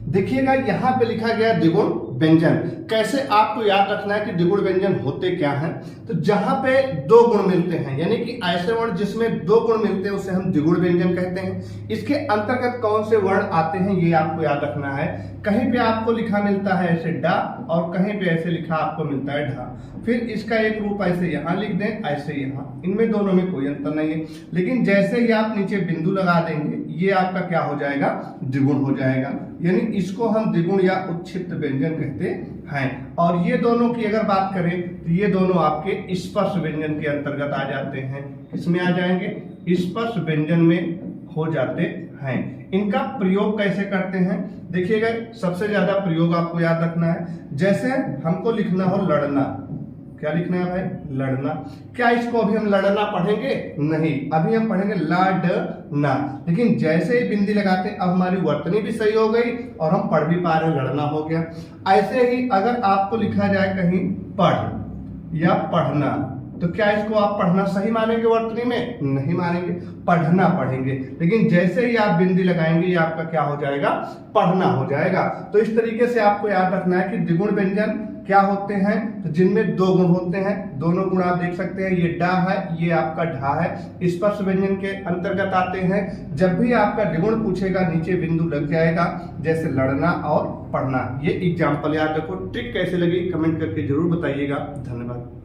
देखिएगा यहाँ पे लिखा गया द्विगुण व्यंजन। कैसे आपको याद रखना है कि द्विगुण व्यंजन होते क्या हैं। तो जहां पे दो गुण मिलते हैं, यानी कि ऐसे वर्ण जिसमें दो गुण मिलते हैं उसे हम द्विगुण व्यंजन कहते हैं। इसके अंतर्गत कौन से वर्ण आते हैं ये आपको याद रखना है। कहीं पे आपको लिखा मिलता है ऐसे डा और कहीं पे ऐसे लिखा आपको मिलता है ढा। फिर इसका एक रूप ऐसे यहाँ लिख दें, ऐसे यहाँ, इनमें दोनों में कोई अंतर नहीं है। लेकिन जैसे ही आप नीचे बिंदु लगा देंगे ये आपका क्या हो जाएगा, द्विगुण हो जाएगा। यानी इसको हम द्विगुण या उत्क्षिप्त व्यंजन कहते हैं। और ये दोनों की अगर बात करें तो ये दोनों आपके स्पर्श व्यंजन के अंतर्गत आ जाते हैं। किसमें आ जाएंगे, स्पर्श व्यंजन में हो जाते हैं। इनका प्रयोग कैसे करते हैं देखिएगा, सबसे ज्यादा प्रयोग आपको याद रखना है। जैसे हमको लिखना हो लड़ना, क्या लिखना है भाई, लड़ना। क्या इसको अभी हम लड़ना पढ़ेंगे, नहीं, अभी हम पढ़ेंगे लड़ना। लेकिन जैसे ही बिंदी लगाते अब हमारी वर्तनी भी सही हो गई और हम पढ़ भी पा रहे हैं, लड़ना हो गया। ऐसे ही अगर आपको लिखा जाए कहीं पढ़ या पढ़ना, तो क्या इसको आप पढ़ना सही मानेंगे वर्तनी में, नहीं मानेंगे, पढ़ना पढ़ेंगे। लेकिन जैसे ही आप बिंदी लगाएंगे ये आपका क्या हो जाएगा, पढ़ना हो जाएगा। तो इस तरीके से आपको याद रखना है कि द्विगुण व्यंजन क्या होते हैं, तो जिनमें दो गुण होते हैं। दोनों गुण आप देख सकते हैं, ये डा है, ये आपका ढा है, स्पर्श व्यंजन के अंतर्गत आते हैं। जब भी आपका द्विगुण पूछेगा नीचे बिंदु लग जाएगा, जैसे लड़ना और पढ़ना। ये एग्जाम्पल याद रखो। ट्रिक कैसे लगी कमेंट करके जरूर बताइएगा। धन्यवाद।